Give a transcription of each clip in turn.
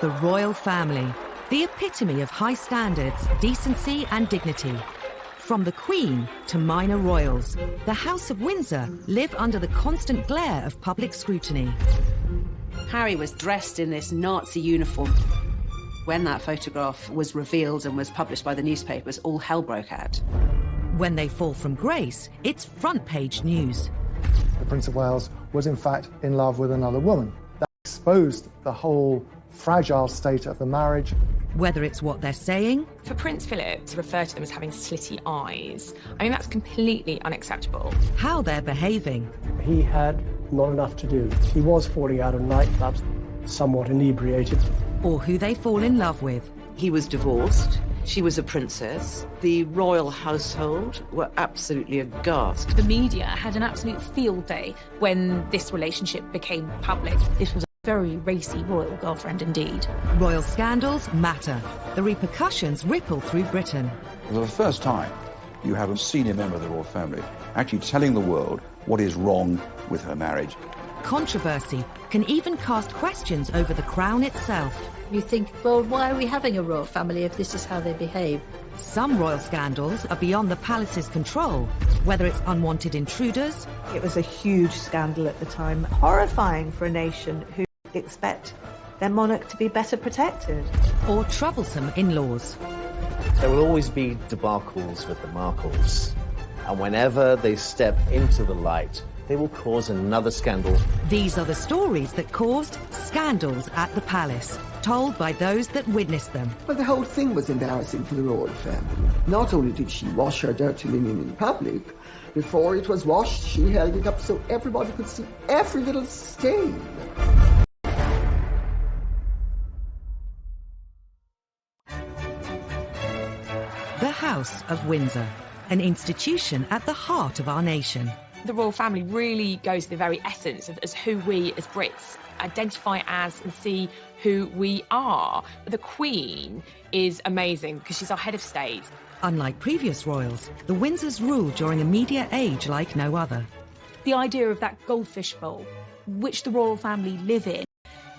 The royal family, the epitome of high standards, decency and dignity. From the Queen to minor royals, the House of Windsor live under the constant glare of public scrutiny. Harry was dressed in this Nazi uniform. When that photograph was revealed and was published by the newspapers, all hell broke out. When they fall from grace, it's front-page news. The Prince of Wales was in fact in love with another woman. That exposed the whole fragile state of the marriage. Whether it's what they're saying... For Prince Philip to refer to them as having slitty eyes, I mean, that's completely unacceptable. How they're behaving. He had not enough to do. He was falling out of nightclubs, somewhat inebriated. Or who they fall in love with. He was divorced. She was a princess. The royal household were absolutely aghast. The media had an absolute field day when this relationship became public. This was a very racy royal girlfriend indeed. Royal scandals matter. The repercussions ripple through Britain. For the first time, you have a senior member of the royal family actually telling the world what is wrong with her marriage. Controversy can even cast questions over the crown itself. You think, well, why are we having a royal family if this is how they behave? Some royal scandals are beyond the palace's control, whether it's unwanted intruders. It was a huge scandal at the time, horrifying for a nation who expect their monarch to be better protected. Or troublesome in-laws. There will always be debacles with the Markles, and whenever they step into the light, they will cause another scandal. These are the stories that caused scandals at the palace, told by those that witnessed them. Well, the whole thing was embarrassing for the royal family. Not only did she wash her dirty linen in public, before it was washed, she held it up so everybody could see every little stain. The House of Windsor, an institution at the heart of our nation. The royal family really goes to the very essence of as who we as Brits identify as and see who we are. The Queen is amazing because she's our head of state. Unlike previous royals, the Windsors rule during a media age like no other. The idea of that goldfish bowl, which the royal family live in,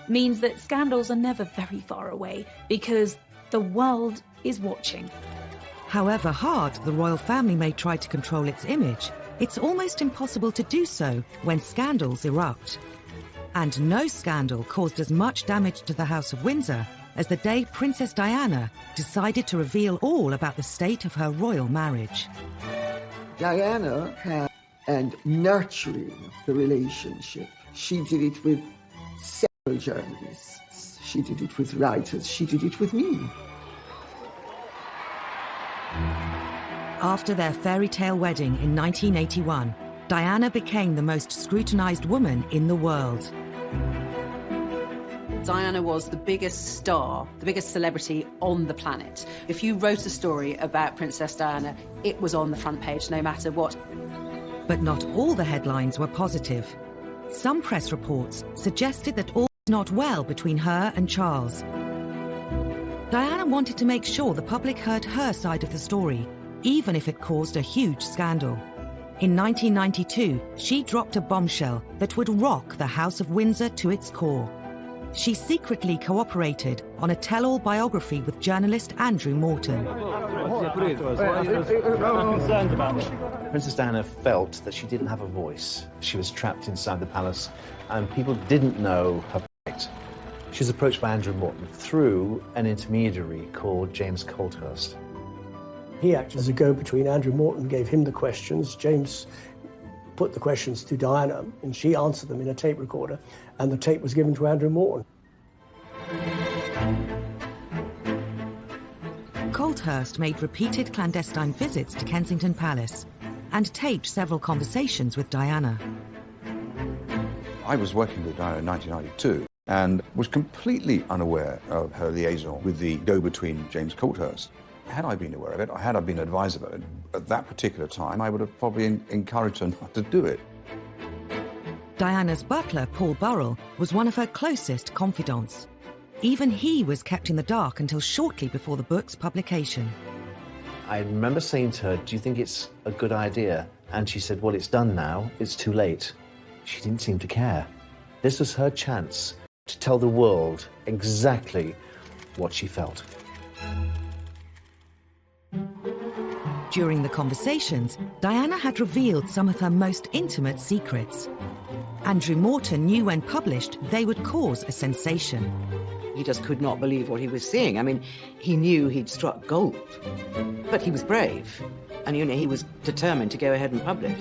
means that scandals are never very far away because the world is watching. However hard the royal family may try to control its image, it's almost impossible to do so when scandals erupt. And no scandal caused as much damage to the House of Windsor as the day Princess Diana decided to reveal all about the state of her royal marriage. Diana had and nurturing the relationship. She did it with several journalists. She did it with writers. She did it with me. After their fairy tale wedding in 1981, Diana became the most scrutinized woman in the world. Diana was the biggest star, the biggest celebrity on the planet. If you wrote a story about Princess Diana, it was on the front page, no matter what. But not all the headlines were positive. Some press reports suggested that all was not well between her and Charles. Diana wanted to make sure the public heard her side of the story, even if it caused a huge scandal. In 1992, she dropped a bombshell that would rock the House of Windsor to its core. She secretly cooperated on a tell-all biography with journalist Andrew Morton. Princess Diana felt that she didn't have a voice. She was trapped inside the palace, and people didn't know her plight. She was approached by Andrew Morton through an intermediary called James Colthurst. He acted as a go-between. Andrew Morton gave him the questions. James put the questions to Diana, and she answered them in a tape recorder, and the tape was given to Andrew Morton. Colthurst made repeated clandestine visits to Kensington Palace and taped several conversations with Diana. I was working with Diana in 1992 and was completely unaware of her liaison with the go-between James Colthurst. Had I been aware of it, or had I been advised about it, at that particular time, I would have probably encouraged her not to do it. Diana's butler, Paul Burrell, was one of her closest confidants. Even he was kept in the dark until shortly before the book's publication. I remember saying to her, "Do you think it's a good idea?" And she said, "Well, it's done now. It's too late." She didn't seem to care. This was her chance to tell the world exactly what she felt. During the conversations, Diana had revealed some of her most intimate secrets. Andrew Morton knew when published they would cause a sensation. He just could not believe what he was seeing. I mean, he knew he'd struck gold, but he was brave, and he was determined to go ahead and publish.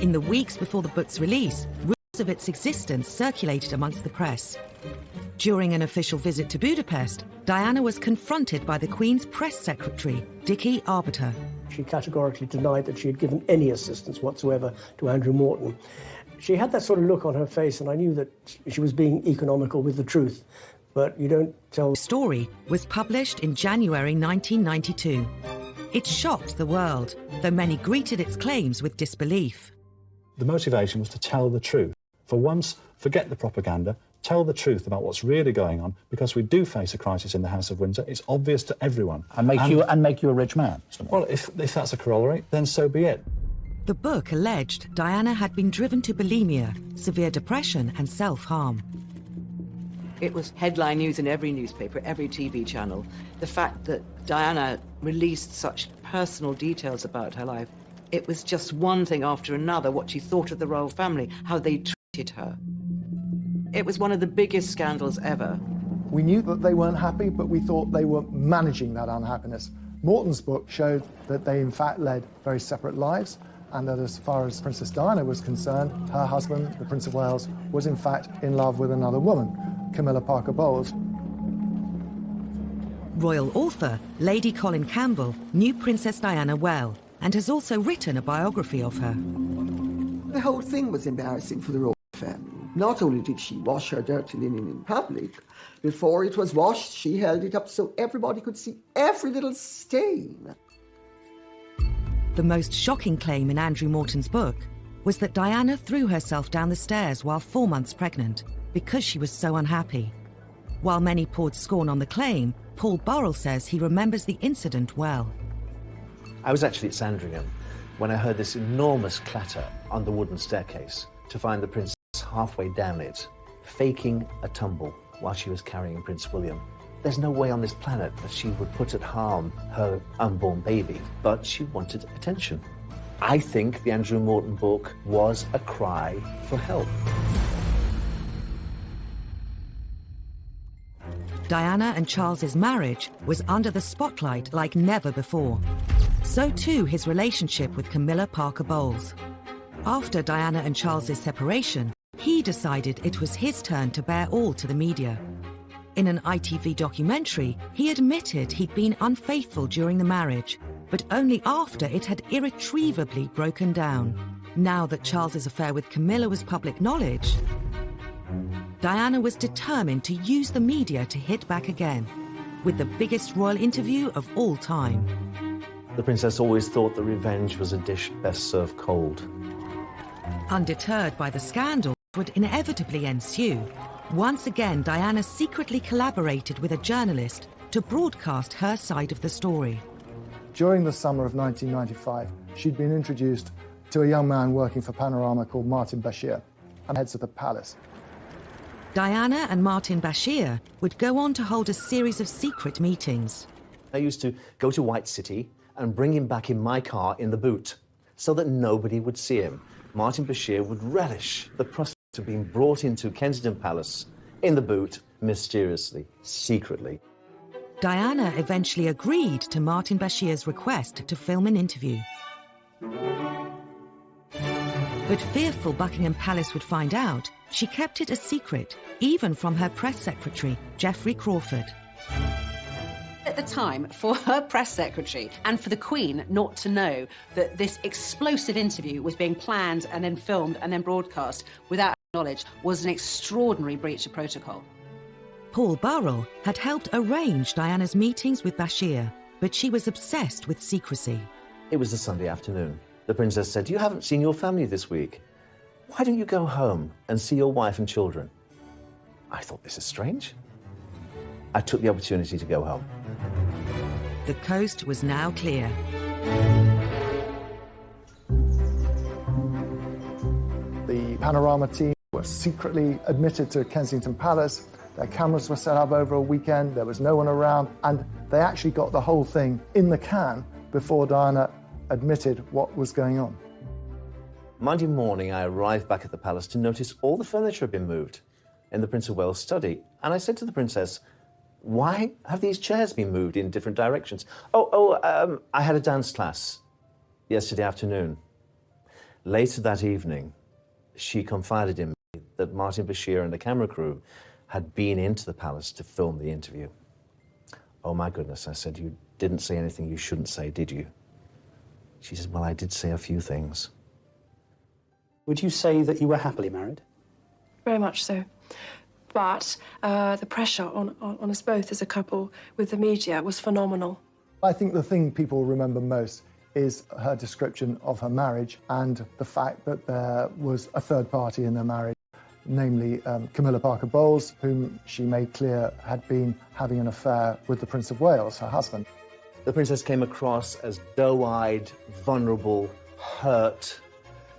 In the weeks before the book's release, rumours of its existence circulated amongst the press. During an official visit to Budapest, Diana was confronted by the Queen's press secretary, Dickie Arbiter. She categorically denied that she had given any assistance whatsoever to Andrew Morton. She had that sort of look on her face, and I knew that she was being economical with the truth. But you don't tell... The story was published in January 1992. It shocked the world, though many greeted its claims with disbelief. The motivation was to tell the truth. For once, forget the propaganda, tell the truth about what's really going on, because we do face a crisis in the House of Windsor. It's obvious to everyone. And make you a rich man. Well, if that's a corollary, then so be it. The book alleged Diana had been driven to bulimia, severe depression and self-harm. It was headline news in every newspaper, every TV channel. The fact that Diana released such personal details about her life, it was just one thing after another, what she thought of the royal family, how they treated her. It was one of the biggest scandals ever. We knew that they weren't happy, but we thought they were managing that unhappiness. Morton's book showed that they in fact led very separate lives, and that as far as Princess Diana was concerned, her husband, the Prince of Wales, was in fact in love with another woman, Camilla Parker Bowles. Royal author Lady Colin Campbell knew Princess Diana well and has also written a biography of her. The whole thing was embarrassing for the royal family. Not only did she wash her dirty linen in public, before it was washed, she held it up so everybody could see every little stain. The most shocking claim in Andrew Morton's book was that Diana threw herself down the stairs while 4 months pregnant because she was so unhappy. While many poured scorn on the claim, Paul Burrell says he remembers the incident well. I was actually at Sandringham when I heard this enormous clatter on the wooden staircase to find the princess halfway down it, faking a tumble while she was carrying Prince William. There's no way on this planet that she would put at harm her unborn baby, but she wanted attention. I think the Andrew Morton book was a cry for help. Diana and Charles's marriage was under the spotlight like never before. So too his relationship with Camilla Parker Bowles. After Diana and Charles's separation, he decided it was his turn to bear all to the media. In an ITV documentary, he admitted he'd been unfaithful during the marriage, but only after it had irretrievably broken down. Now that Charles's affair with Camilla was public knowledge, Diana was determined to use the media to hit back again, with the biggest royal interview of all time. The princess always thought that revenge was a dish best served cold. Undeterred by the scandal that would inevitably ensue, once again Diana secretly collaborated with a journalist to broadcast her side of the story. During the summer of 1995, she'd been introduced to a young man working for Panorama called Martin Bashir, and heads of the palace. Diana and Martin Bashir would go on to hold a series of secret meetings. I used to go to White City and bring him back in my car in the boot so that nobody would see him. Martin Bashir would relish the prospect of being brought into Kensington Palace in the boot, mysteriously, secretly. Diana eventually agreed to Martin Bashir's request to film an interview. But fearful Buckingham Palace would find out, she kept it a secret, even from her press secretary, Geoffrey Crawford. At the time, for her press secretary and for the Queen not to know that this explosive interview was being planned and then filmed and then broadcast without knowledge was an extraordinary breach of protocol. Paul Burrell had helped arrange Diana's meetings with Bashir, but she was obsessed with secrecy. It was a Sunday afternoon. The princess said, "You haven't seen your family this week. Why don't you go home and see your wife and children?" I thought, this is strange. I took the opportunity to go home. The coast was now clear. The Panorama team were secretly admitted to Kensington Palace. Their cameras were set up over a weekend. There was no one around. And they actually got the whole thing in the can before Diana admitted what was going on. Monday morning, I arrived back at the palace to notice all the furniture had been moved in the Prince of Wales' study. And I said to the princess, why have these chairs been moved in different directions? I had a dance class yesterday afternoon. Later that evening, she confided in me that Martin Bashir and the camera crew had been into the palace to film the interview. Oh my goodness, I said, you didn't say anything you shouldn't say, did you? She said, well, I did say a few things. Would you say that you were happily married? Very much so. But the pressure on us both as a couple with the media was phenomenal. I think the thing people remember most is her description of her marriage and the fact that there was a third party in their marriage, namely Camilla Parker Bowles, whom she made clear had been having an affair with the Prince of Wales, her husband. The princess came across as doe-eyed, vulnerable, hurt,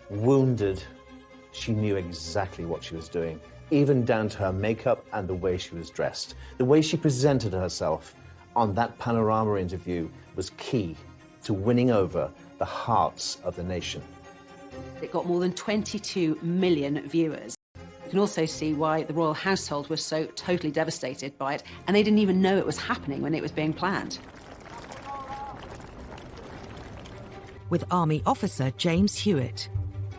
wounded. She knew exactly what she was doing, even down to her makeup and the way she was dressed. The way she presented herself on that Panorama interview was key to winning over the hearts of the nation. It got more than 22 million viewers. You can also see why the royal household was so totally devastated by it, and they didn't even know it was happening when it was being planned. With Army officer James Hewitt.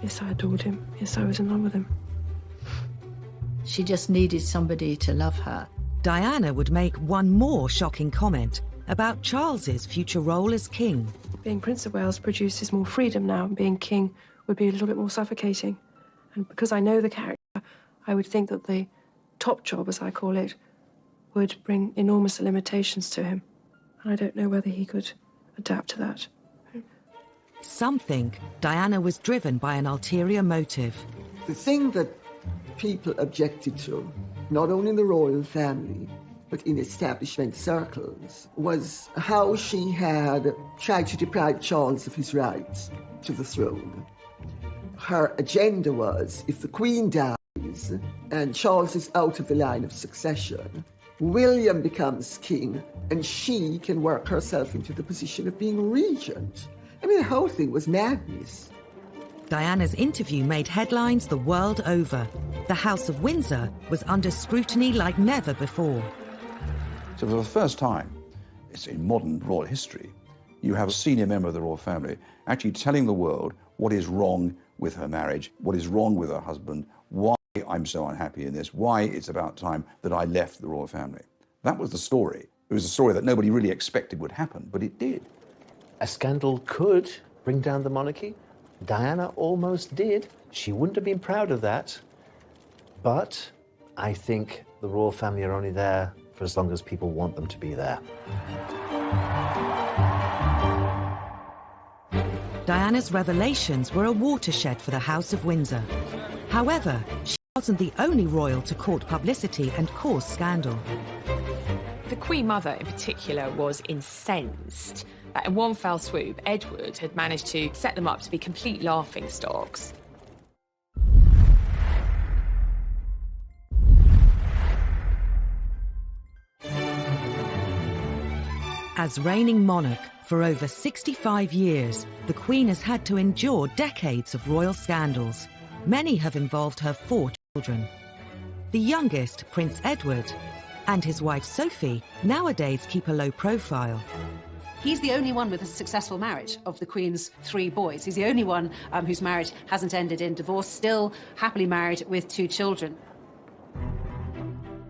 Yes, I adored him. Yes, I was in love with him. She just needed somebody to love her. Diana would make one more shocking comment about Charles's future role as king. Being Prince of Wales produces more freedom now, and being king would be a little bit more suffocating. And because I know the character, I would think that the top job, as I call it, would bring enormous limitations to him. And I don't know whether he could adapt to that. Some think Diana was driven by an ulterior motive. The thing that people objected to, not only in the royal family, but in establishment circles, was how she had tried to deprive Charles of his rights to the throne. Her agenda was, if the Queen dies and Charles is out of the line of succession, William becomes king and she can work herself into the position of being regent. I mean, the whole thing was madness. Diana's interview made headlines the world over. The House of Windsor was under scrutiny like never before. So for the first time, it's in modern royal history, you have a senior member of the royal family actually telling the world what is wrong with her marriage, what is wrong with her husband, why I'm so unhappy in this, why it's about time that I left the royal family. That was the story. It was a story that nobody really expected would happen, but it did. A scandal could bring down the monarchy. Diana almost did. She wouldn't have been proud of that. But I think the royal family are only there for as long as people want them to be there. Diana's revelations were a watershed for the House of Windsor. However, she wasn't the only royal to court publicity and cause scandal. The Queen Mother in particular was incensed that in one fell swoop, Edward had managed to set them up to be complete laughingstocks. As reigning monarch for over 65 years, the Queen has had to endure decades of royal scandals. Many have involved her 4 children. The youngest, Prince Edward, and his wife Sophie, nowadays keep a low profile. He's the only one with a successful marriage of the Queen's 3 boys. He's the only one whose marriage hasn't ended in divorce, still happily married with 2 children.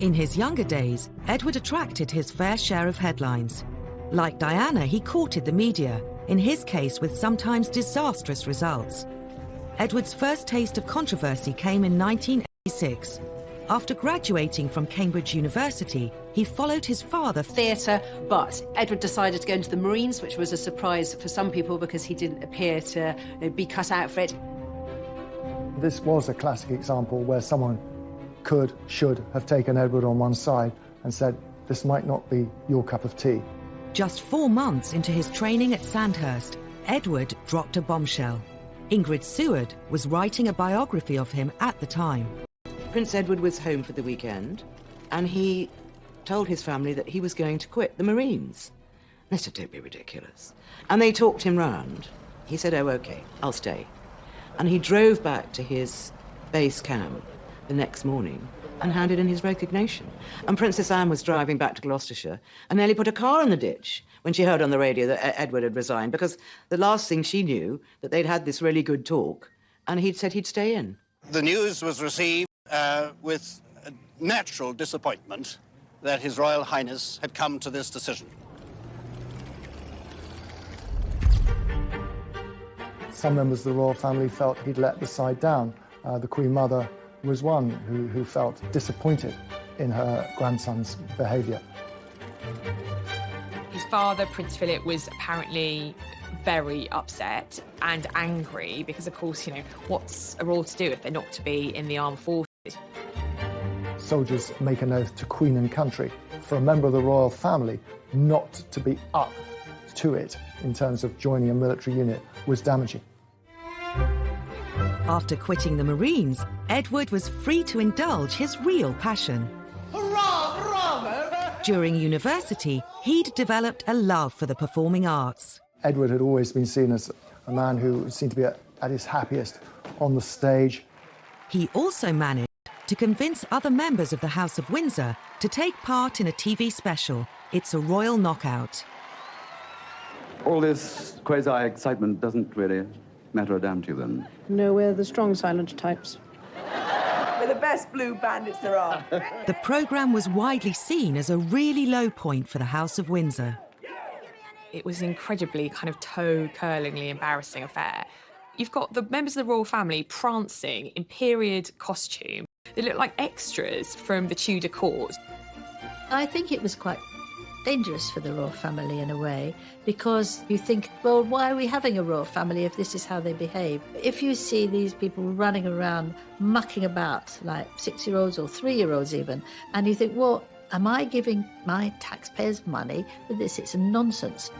In his younger days, Edward attracted his fair share of headlines. Like Diana, he courted the media, in his case with sometimes disastrous results. Edward's first taste of controversy came in 1986. After graduating from Cambridge University, he followed his father theatre, but Edward decided to go into the Marines, which was a surprise for some people because he didn't appear to be cut out for it. This was a classic example where someone should have taken Edward on one side and said, this might not be your cup of tea. Just 4 months into his training at Sandhurst, Edward dropped a bombshell. Ingrid Seward was writing a biography of him at the time. Prince Edward was home for the weekend, and he told his family that he was going to quit the Marines. They said, don't be ridiculous. And they talked him round. He said, oh, OK, I'll stay. And he drove back to his base camp the next morning and handed in his resignation. And Princess Anne was driving back to Gloucestershire and nearly put a car in the ditch when she heard on the radio that Edward had resigned, because the last thing she knew, that they'd had this really good talk, and he'd said he'd stay in. The news was received with natural disappointment that His Royal Highness had come to this decision. Some members of the royal family felt he'd let the side down. The Queen Mother was one who felt disappointed in her grandson's behaviour. His father, Prince Philip, was apparently very upset and angry because, of course, you know, what's a royal to do if they're not to be in the armed forces? Soldiers make an oath to Queen and country. For a member of the royal family not to be up to it in terms of joining a military unit was damaging. After quitting the Marines, Edward was free to indulge his real passion. Hurrah, hurrah! During university, he'd developed a love for the performing arts. Edward had always been seen as a man who seemed to be at his happiest on the stage. He also managed to convince other members of the House of Windsor to take part in a TV special, It's a Royal Knockout. All this quasi-excitement doesn't really matter a damn to you, then? No, we're the strong silent types. We're the best blue bandits there are. The programme was widely seen as a really low point for the House of Windsor. It was an incredibly kind of toe-curlingly embarrassing affair. You've got the members of the royal family prancing in period costume. They look like extras from the Tudor court. I think it was quite dangerous for the royal family in a way, because you think, well, why are we having a royal family if this is how they behave? If you see these people running around, mucking about like 6-year-olds or 3-year-olds even, and you think, well, am I giving my taxpayers money for this? It's nonsense.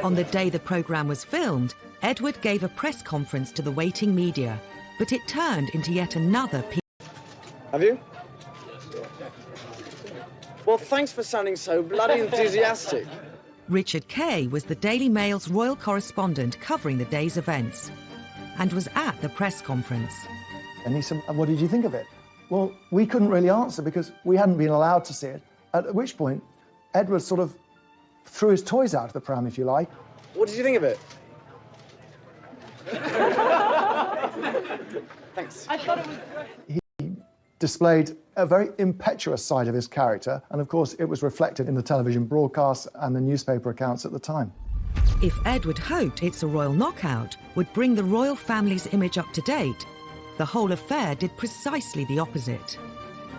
On the day the programme was filmed, Edward gave a press conference to the waiting media, but it turned into yet another Have you? Well, thanks for sounding so bloody enthusiastic. Richard Kay was the Daily Mail's royal correspondent covering the day's events and was at the press conference. And he said, what did you think of it? Well, we couldn't really answer because we hadn't been allowed to see it, at which point Edward sort of threw his toys out of the pram, if you like. What did you think of it? Thanks. I thought it was great. He displayed a very impetuous side of his character, and of course it was reflected in the television broadcasts and the newspaper accounts at the time. If Edward hoped It's a Royal Knockout would bring the royal family's image up to date, the whole affair did precisely the opposite.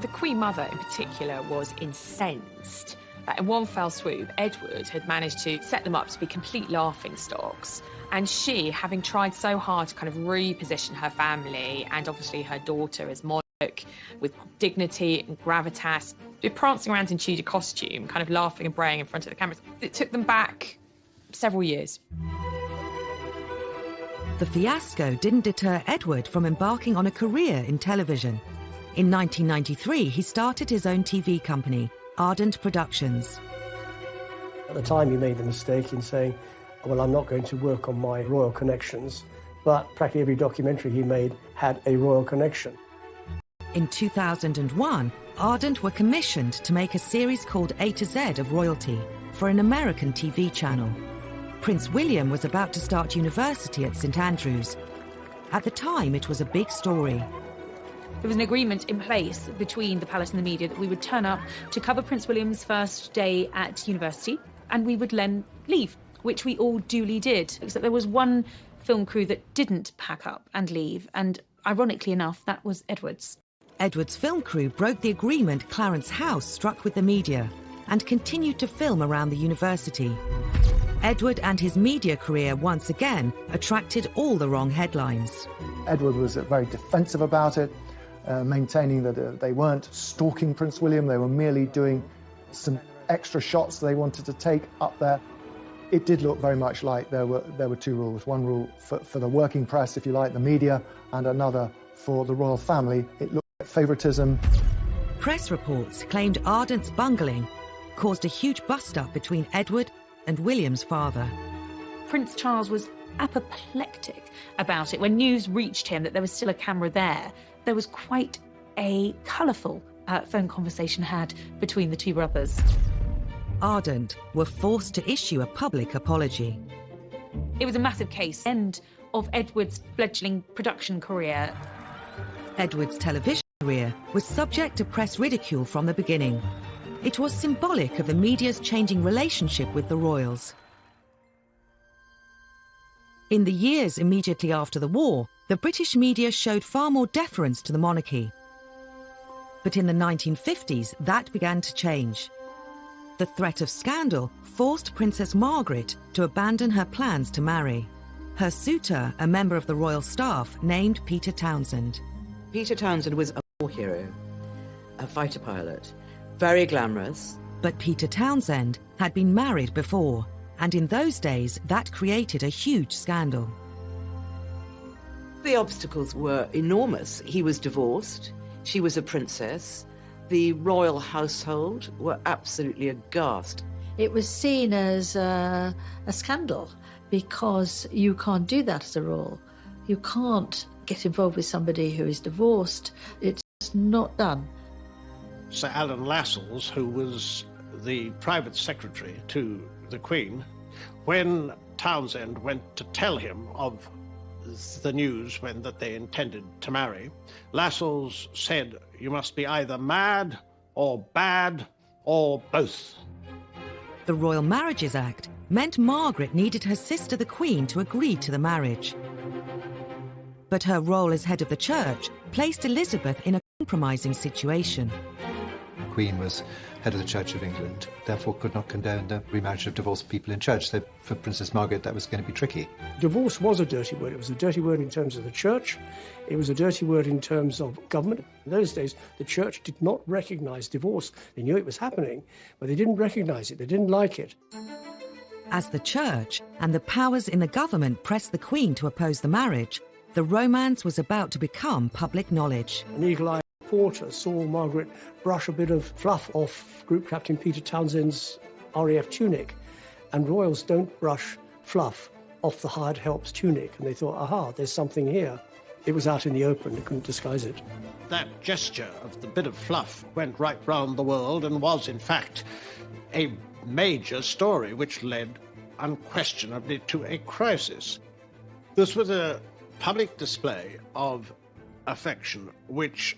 The Queen Mother in particular was incensed that in one fell swoop, Edward had managed to set them up to be complete laughingstocks. And she, having tried so hard to kind of reposition her family and obviously her daughter as monarch with dignity and gravitas, prancing around in Tudor costume, kind of laughing and braying in front of the cameras, it took them back several years. The fiasco didn't deter Edward from embarking on a career in television. In 1993, he started his own TV company, Ardent Productions. At the time, he made the mistake in saying, well, I'm not going to work on my royal connections, but practically every documentary he made had a royal connection. In 2001, Ardent were commissioned to make a series called A to Z of Royalty for an American TV channel. Prince William was about to start university at St Andrews. At the time, it was a big story. There was an agreement in place between the palace and the media that we would turn up to cover Prince William's first day at university, and we would then leave, which we all duly did, except there was one film crew that didn't pack up and leave, and ironically enough, that was Edward's. Edward's film crew broke the agreement Clarence House struck with the media and continued to film around the university. Edward and his media career once again attracted all the wrong headlines. Edward was very defensive about it, maintaining that they weren't stalking Prince William, they were merely doing some extra shots they wanted to take up there. It did look very much like there were two rules. One rule for the working press, if you like, the media, and another for the royal family. It looked favoritism. Press reports claimed Ardent's bungling caused a huge bust-up between Edward and William's father. Prince Charles was apoplectic about it. When news reached him that there was still a camera there, there was quite a colourful phone conversation had between the two brothers. Ardent were forced to issue a public apology. It was a massive case, end of Edward's fledgling production career. Edward's television career was subject to press ridicule from the beginning. It was symbolic of the media's changing relationship with the royals. In the years immediately after the war, the British media showed far more deference to the monarchy. But in the 1950s, that began to change. The threat of scandal forced Princess Margaret to abandon her plans to marry. Her suitor, a member of the royal staff, named Peter Townsend. Peter Townsend was a war hero, a fighter pilot, very glamorous. But Peter Townsend had been married before, and in those days that created a huge scandal. The obstacles were enormous. He was divorced, she was a princess, the royal household were absolutely aghast. It was seen as a scandal because you can't do that as a royal. You can't get involved with somebody who is divorced. It's not done. Sir Alan Lascelles, who was the private secretary to the Queen, when Townsend went to tell him of the news that they intended to marry, Lascelles said, "You must be either mad or bad or both." The Royal Marriages Act meant Margaret needed her sister the Queen to agree to the marriage. But her role as head of the church placed Elizabeth in a compromising situation. The Queen was head of the Church of England, therefore could not condone the remarriage of divorced people in church. So for Princess Margaret, that was going to be tricky. Divorce was a dirty word. It was a dirty word in terms of the church. It was a dirty word in terms of government. In those days, the church did not recognise divorce. They knew it was happening, but they didn't recognise it. They didn't like it. As the church and the powers in the government pressed the Queen to oppose the marriage, the romance was about to become public knowledge. An eagle-eyed reporter saw Margaret brush a bit of fluff off Group Captain Peter Townsend's RAF tunic, and royals don't brush fluff off the hired help's tunic, and they thought, aha, there's something here. It was out in the open, they couldn't disguise it. That gesture of the bit of fluff went right round the world and was, in fact, a major story which led unquestionably to a crisis. This was a public display of affection which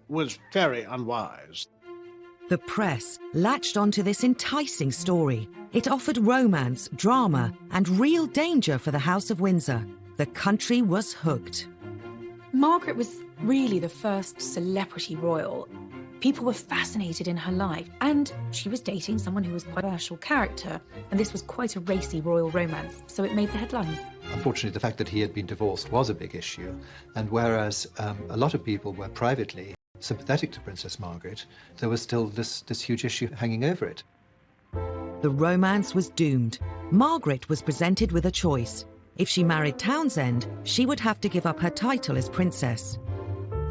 was very unwise. The press latched onto this enticing story. It offered romance, drama, and real danger for the House of Windsor. The country was hooked. Margaret was really the first celebrity royal. People were fascinated in her life, and she was dating someone who was quite a controversial character, and this was quite a racy royal romance, so it made the headlines. Unfortunately, the fact that he had been divorced was a big issue, and whereas a lot of people were privately sympathetic to Princess Margaret, there was still this huge issue hanging over it. The romance was doomed. Margaret was presented with a choice. If she married Townsend, she would have to give up her title as princess.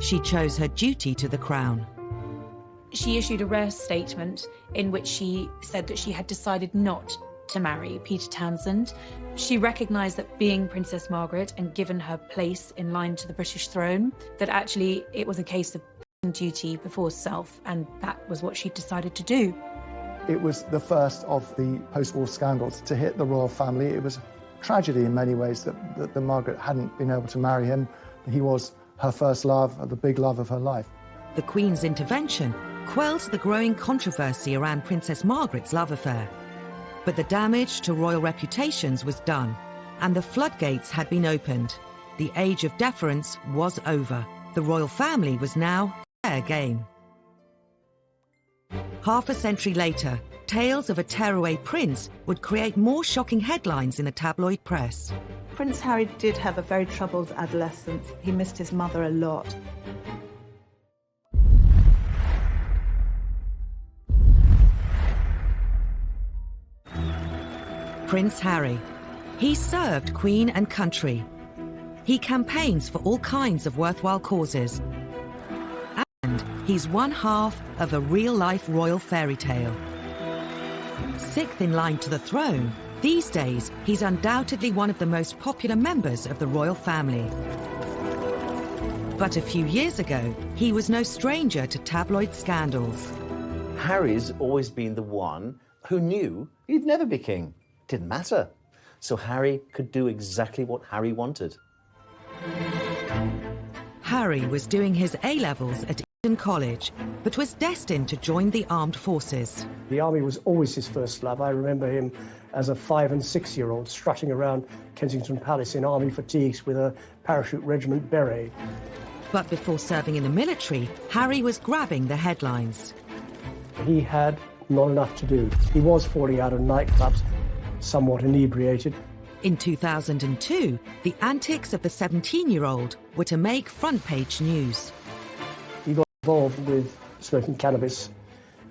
She chose her duty to the crown. She issued a rare statement in which she said that she had decided not to marry Peter Townsend. She recognised that being Princess Margaret and given her place in line to the British throne, that actually it was a case of duty before self, and that was what she decided to do. It was the first of the post-war scandals to hit the royal family. It was a tragedy in many ways that Margaret hadn't been able to marry him. He was her first love, the big love of her life. The Queen's intervention quelled the growing controversy around Princess Margaret's love affair. But the damage to royal reputations was done, and the floodgates had been opened. The age of deference was over. The royal family was now fair game. Half a century later, tales of a tearaway prince would create more shocking headlines in the tabloid press. Prince Harry did have a very troubled adolescence. He missed his mother a lot. Prince Harry. He served Queen and country. He campaigns for all kinds of worthwhile causes. end, he's one half of a real-life royal fairy tale. Sixth in line to the throne, these days he's undoubtedly one of the most popular members of the royal family. But a few years ago, he was no stranger to tabloid scandals. Harry's always been the one who knew he'd never be king. Didn't matter. So Harry could do exactly what Harry wanted. Harry was doing his A-levels at Eton College, but was destined to join the armed forces. The army was always his first love. I remember him as a 5- and 6-year-old strutting around Kensington Palace in army fatigues with a parachute regiment beret. But before serving in the military, Harry was grabbing the headlines. He had not enough to do. He was falling out of nightclubs, somewhat inebriated. In 2002, the antics of the 17-year-old were to make front-page news. He got involved with smoking cannabis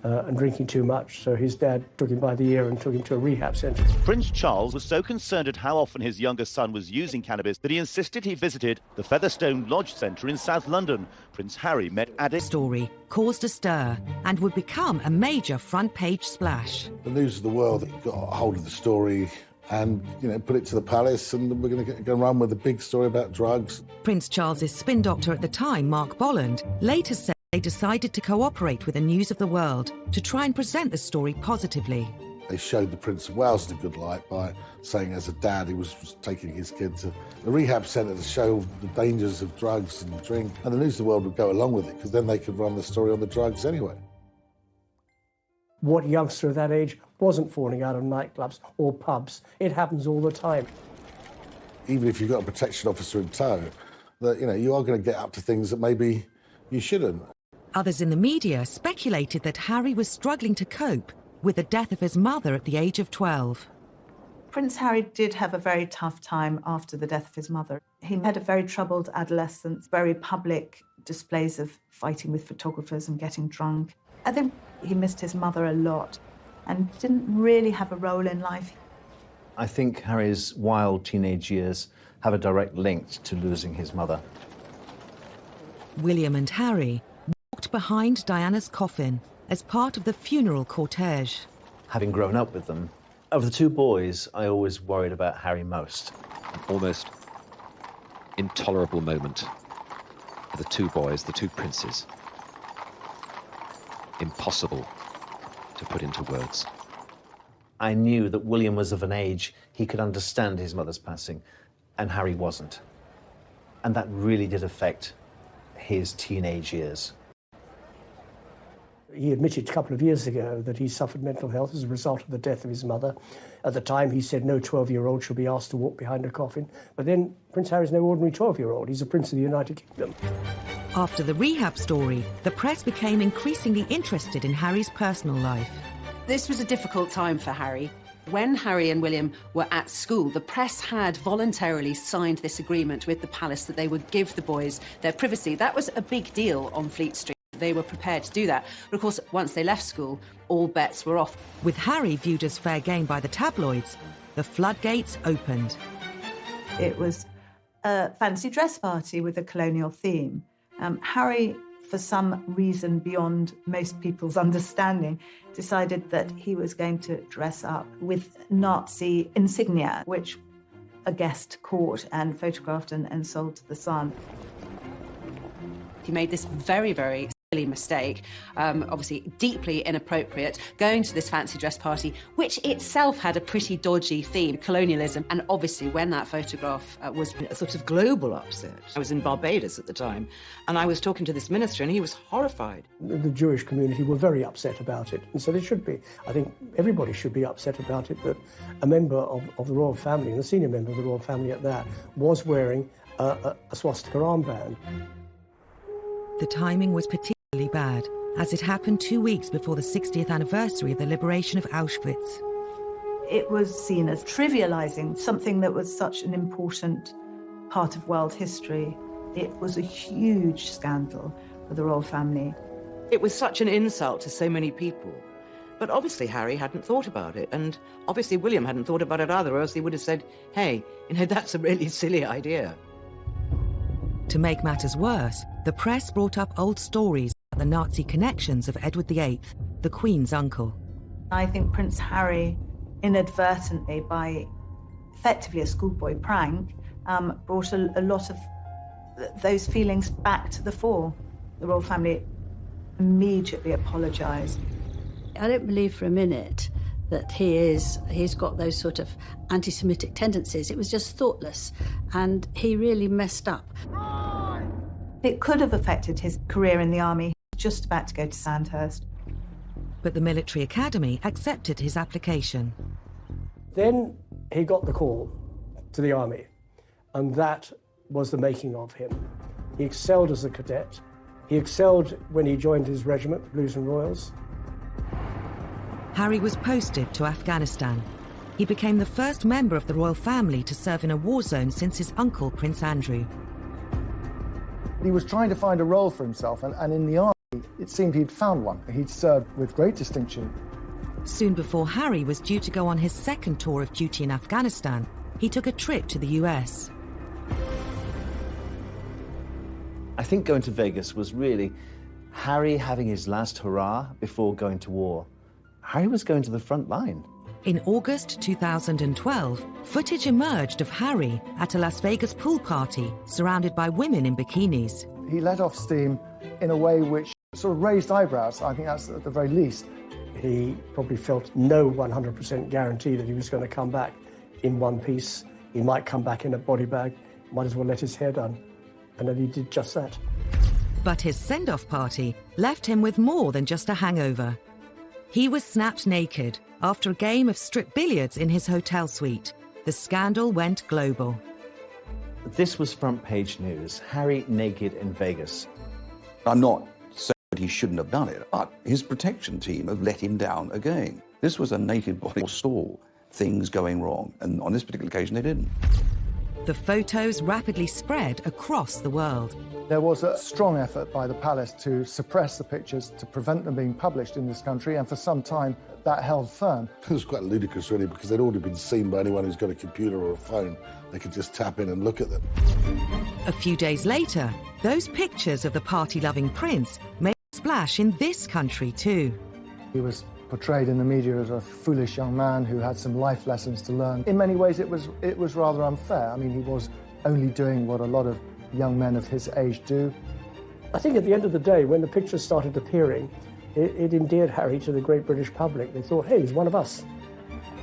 and drinking too much, so his dad took him by the ear and took him to a rehab centre. Prince Charles was so concerned at how often his younger son was using cannabis that he insisted he visited the Featherstone Lodge Centre in South London. Prince Harry met addicts. Story caused a stir and would become a major front-page splash. The News of the World got a hold of the story and, put it to the palace, and we're going to go and run with a big story about drugs. Prince Charles's spin doctor at the time, Mark Bolland, later said they decided to cooperate with the News of the World to try and present the story positively. They showed the Prince of Wales in a good light by saying as a dad he was taking his kid to the rehab centre to show the dangers of drugs and drink. And the News of the World would go along with it because then they could run the story on the drugs anyway. What youngster of that age wasn't falling out of nightclubs or pubs? It happens all the time. Even if you've got a protection officer in tow, that you are going to get up to things that maybe you shouldn't. Others in the media speculated that Harry was struggling to cope with the death of his mother at the age of 12. Prince Harry did have a very tough time after the death of his mother. He had a very troubled adolescence, very public displays of fighting with photographers and getting drunk. I think he missed his mother a lot and didn't really have a role in life. I think Harry's wild teenage years have a direct link to losing his mother. William and Harry walked behind Diana's coffin as part of the funeral cortege. Having grown up with them, of the two boys, I always worried about Harry most. An almost intolerable moment for the two boys, the two princes. Impossible to put into words. I knew that William was of an age he could understand his mother's passing, and Harry wasn't. And that really did affect his teenage years. He admitted a couple of years ago that he suffered mental health as a result of the death of his mother. At the time, he said no 12-year-old should be asked to walk behind a coffin. But then Prince Harry's no ordinary 12-year-old. He's a prince of the United Kingdom. After the rehab story, the press became increasingly interested in Harry's personal life. This was a difficult time for Harry. When Harry and William were at school, the press had voluntarily signed this agreement with the palace that they would give the boys their privacy. That was a big deal on Fleet Street. They were prepared to do that. But of course, once they left school, all bets were off. With Harry viewed as fair game by the tabloids, the floodgates opened. It was a fancy dress party with a colonial theme. Harry, for some reason beyond most people's understanding, decided that he was going to dress up with Nazi insignia, which a guest caught and photographed and sold to the Sun. He made this very, very silly mistake, obviously deeply inappropriate, going to this fancy dress party, which itself had a pretty dodgy theme, colonialism. And obviously when that photograph was a sort of global upset. I was in Barbados at the time, and I was talking to this minister, and he was horrified. The Jewish community were very upset about it, and so they should be. I think everybody should be upset about it, that a member of the royal family, and a senior member of the royal family at that, was wearing a swastika armband. The timing was particularly bad, as it happened 2 weeks before the 60th anniversary of the liberation of Auschwitz. It was seen as trivializing something that was such an important part of world history. It was a huge scandal for the royal family. It was such an insult to so many people. But obviously Harry hadn't thought about it, and obviously William hadn't thought about it either, or else he would have said, hey, that's a really silly idea. To make matters worse, the press brought up old stories the Nazi connections of Edward VIII, the Queen's uncle. I think Prince Harry, inadvertently, by effectively a schoolboy prank, brought a lot of those feelings back to the fore. The royal family immediately apologised. I don't believe for a minute that he's got those sort of anti-Semitic tendencies. It was just thoughtless, and he really messed up. It could have affected his career in the army. He was just about to go to Sandhurst. But the military academy accepted his application. Then he got the call to the army, and that was the making of him. He excelled as a cadet. He excelled when he joined his regiment, the Blues and Royals. Harry was posted to Afghanistan. He became the first member of the royal family to serve in a war zone since his uncle, Prince Andrew. He was trying to find a role for himself, and in the army, it seemed he'd found one. He'd served with great distinction. Soon before Harry was due to go on his second tour of duty in Afghanistan, he took a trip to the US. I think going to Vegas was really Harry having his last hurrah before going to war. Harry was going to the front line. In August 2012, footage emerged of Harry at a Las Vegas pool party surrounded by women in bikinis. He let off steam in a way which sort of raised eyebrows. I think that's at the very least. He probably felt no 100% guarantee that he was going to come back in one piece. He might come back in a body bag, might as well let his hair down. And then he did just that. But his send-off party left him with more than just a hangover. He was snapped naked after a game of strip billiards in his hotel suite. The scandal went global. This was front page news. Harry naked in Vegas. I'm not saying that he shouldn't have done it, but his protection team have let him down again. This was a naked body saw things going wrong, and on this particular occasion they didn't. The photos rapidly spread across the world. There was a strong effort by the palace to suppress the pictures, to prevent them being published in this country, and for some time that held firm. It was quite ludicrous, really, because they'd already been seen by anyone who's got a computer or a phone. They could just tap in and look at them. A few days later, those pictures of the party-loving prince made a splash in this country too. He was portrayed in the media as a foolish young man who had some life lessons to learn. In many ways, it was rather unfair. I mean, he was only doing what a lot of young men of his age do. I think at the end of the day, when the pictures started appearing, it endeared Harry to the great British public. They thought, hey, he's one of us.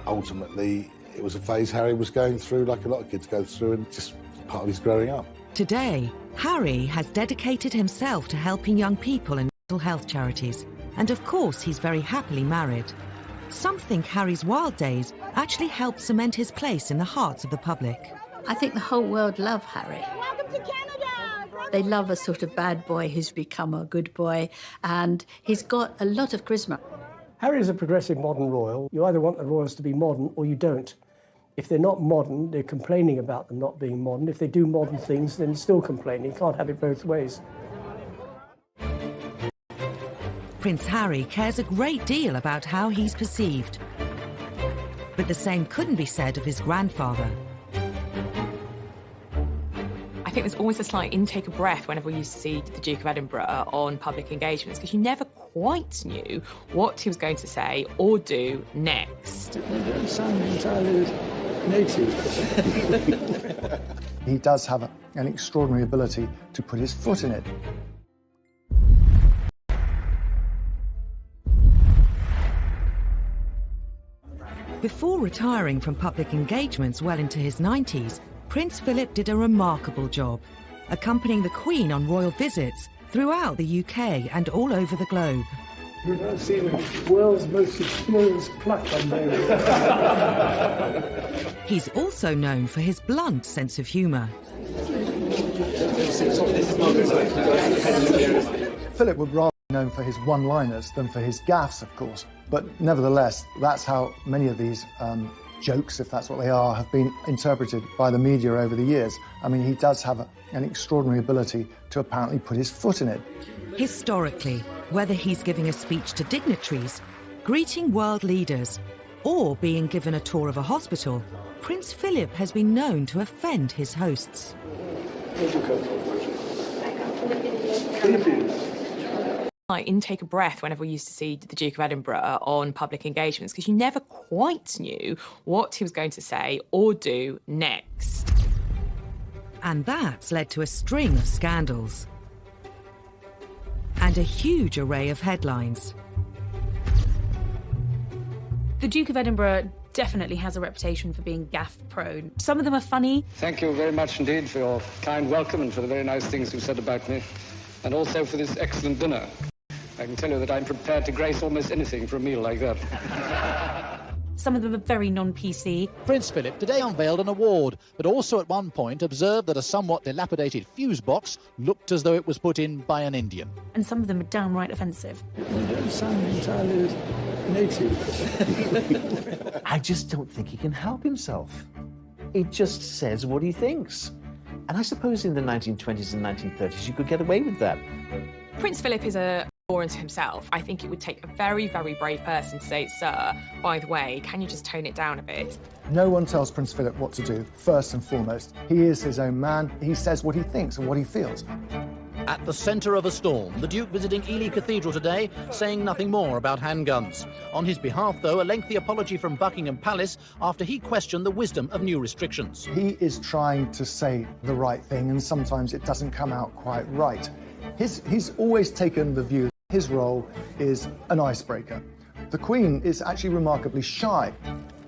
Ultimately, it was a phase Harry was going through, like a lot of kids go through, and just part of his growing up. Today, Harry has dedicated himself to helping young people and mental health charities. And of course, he's very happily married. Some think Harry's wild days actually helped cement his place in the hearts of the public. I think the whole world love Harry. Welcome to Canada! They love a sort of bad boy who's become a good boy, and he's got a lot of charisma. Harry is a progressive modern royal. You either want the royals to be modern or you don't. If they're not modern, they're complaining about them not being modern. If they do modern things, then still complaining. You can't have it both ways. Prince Harry cares a great deal about how he's perceived. But the same couldn't be said of his grandfather. I think there's always a slight intake of breath whenever we used to see the Duke of Edinburgh on public engagements, because you never quite knew what he was going to say or do next. They don't sound entirely native. He does have an extraordinary ability to put his foot in it. Before retiring from public engagements well into his 90s, Prince Philip did a remarkable job, accompanying the Queen on royal visits throughout the UK and all over the globe. We've now seen the world's most experienced pluck on baby. He's also known for his blunt sense of humour. Philip would rather be known for his one-liners than for his gaffes, of course. But nevertheless, that's how many of these jokes, if that's what they are, have been interpreted by the media over the years. I mean, he does have an extraordinary ability to apparently put his foot in it. Historically, whether he's giving a speech to dignitaries, greeting world leaders, or being given a tour of a hospital, Prince Philip has been known to offend his hosts. Philippines. intake of breath whenever we used to see the Duke of Edinburgh on public engagements, because you never quite knew what he was going to say or do next. And that's led to a string of scandals and a huge array of headlines. The Duke of Edinburgh definitely has a reputation for being gaffe-prone. Some of them are funny. Thank you very much indeed for your kind welcome and for the very nice things you said about me, and also for this excellent dinner. I can tell you that I'm prepared to grace almost anything for a meal like that. Some of them are very non-PC. Prince Philip today unveiled an award, but also at one point observed that a somewhat dilapidated fuse box looked as though it was put in by an Indian. And some of them are downright offensive. You don't sound entirely native. I just don't think he can help himself. He just says what he thinks. And I suppose in the 1920s and 1930s you could get away with that. Prince Philip is a law unto himself. I think it would take a very, very brave person to say, sir, by the way, can you just tone it down a bit? No one tells Prince Philip what to do, first and foremost. He is his own man. He says what he thinks and what he feels. At the centre of a storm, the Duke visiting Ely Cathedral today, saying nothing more about handguns. On his behalf, though, a lengthy apology from Buckingham Palace after he questioned the wisdom of new restrictions. He is trying to say the right thing, and sometimes it doesn't come out quite right. He's always taken the view that his role is an icebreaker. The Queen is actually remarkably shy.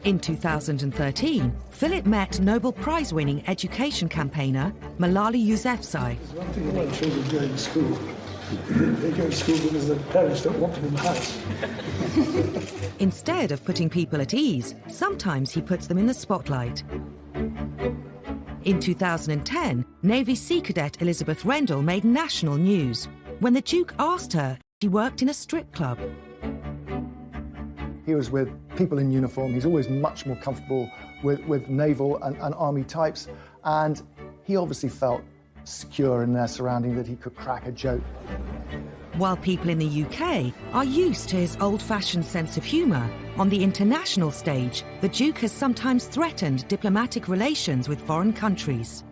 In 2013, Philip met Nobel Prize-winning education campaigner Malala Yousafzai. One thing about children going to school. They go to school because their parents don't want them in the house. Instead of putting people at ease, sometimes he puts them in the spotlight. In 2010, Navy Sea Cadet Elizabeth Rendell made national news when the Duke asked her if she worked in a strip club. He was with people in uniform. He's always much more comfortable with naval and army types, and he obviously felt secure in their surrounding that he could crack a joke. While people in the UK are used to his old-fashioned sense of humour, on the international stage, the Duke has sometimes threatened diplomatic relations with foreign countries.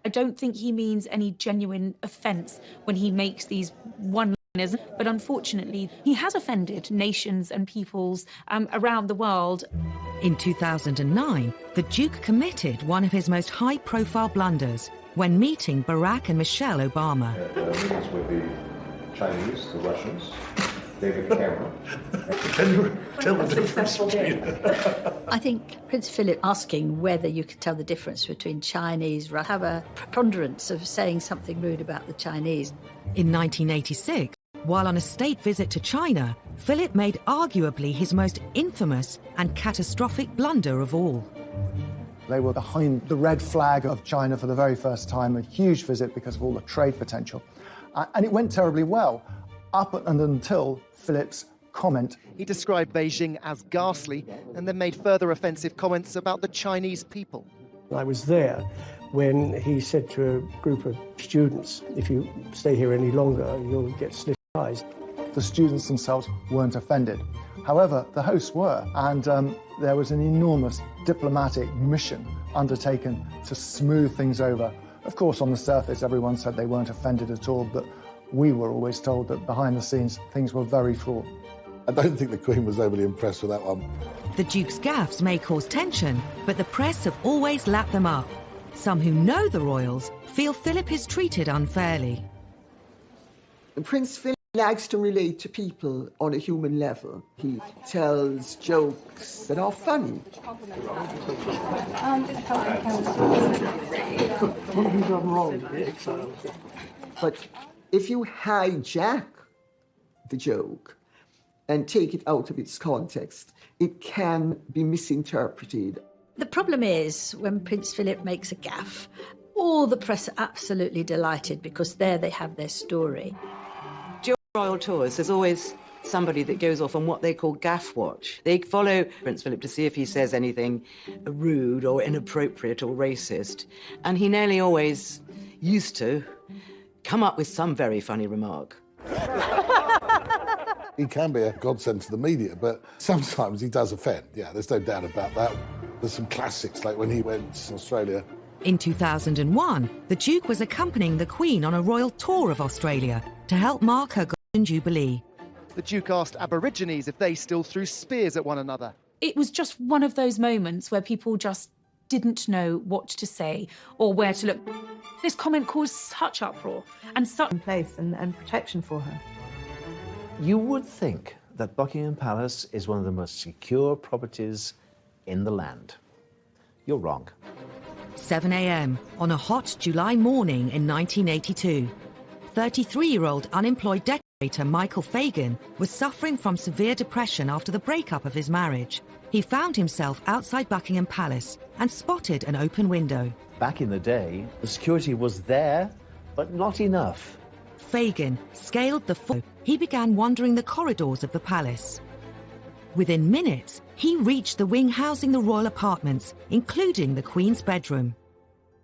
I don't think he means any genuine offence when he makes these one-liners, but unfortunately, he has offended nations and peoples around the world. In 2009, the Duke committed one of his most high-profile blunders when meeting Barack and Michelle Obama. Meetings with the Chinese, the Russians, David Cameron. Can you tell the difference between I think Prince Philip asking whether you could tell the difference between Chinese, have a preponderance of saying something rude about the Chinese. In 1986, while on a state visit to China, Philip made arguably his most infamous and catastrophic blunder of all. They were behind the red flag of China for the very first time, a huge visit because of all the trade potential. And it went terribly well, up and until Philip's comment. He described Beijing as ghastly and then made further offensive comments about the Chinese people. I was there when he said to a group of students, if you stay here any longer, you'll get slit eyes. The students themselves weren't offended. However, the hosts were, and there was an enormous diplomatic mission undertaken to smooth things over. Of course, on the surface, everyone said they weren't offended at all, but we were always told that behind the scenes, things were very fraught. I don't think the Queen was overly impressed with that one. The Duke's gaffes may cause tension, but the press have always lapped them up. Some who know the royals feel Philip is treated unfairly. Prince Philip likes to relate to people on a human level. He tells jokes that are funny. what have you done wrong? But if you hijack the joke and take it out of its context, it can be misinterpreted. The problem is when Prince Philip makes a gaffe, all the press are absolutely delighted because there they have their story. During royal tours, there's always somebody that goes off on what they call gaff watch. They follow Prince Philip to see if he says anything rude or inappropriate or racist, and he nearly always used to come up with some very funny remark. He can be a godsend to the media, but sometimes he does offend. Yeah, there's no doubt about that. There's some classics, like when he went to Australia. In 2001, the Duke was accompanying the Queen on a royal tour of Australia to help mark her Jubilee. The Duke asked Aborigines if they still threw spears at one another. It was just one of those moments where people just didn't know what to say or where to look. This comment caused such uproar and such in place and protection for her. You would think that Buckingham Palace is one of the most secure properties in the land. You're wrong. 7 a.m. on a hot July morning in 1982. 33-year-old unemployed decorator Michael Fagan was suffering from severe depression after the breakup of his marriage. He found himself outside Buckingham Palace and spotted an open window. Back in the day, the security was there, but not enough. Fagan scaled the floor. He began wandering the corridors of the palace. Within minutes, he reached the wing housing the royal apartments, including the Queen's bedroom.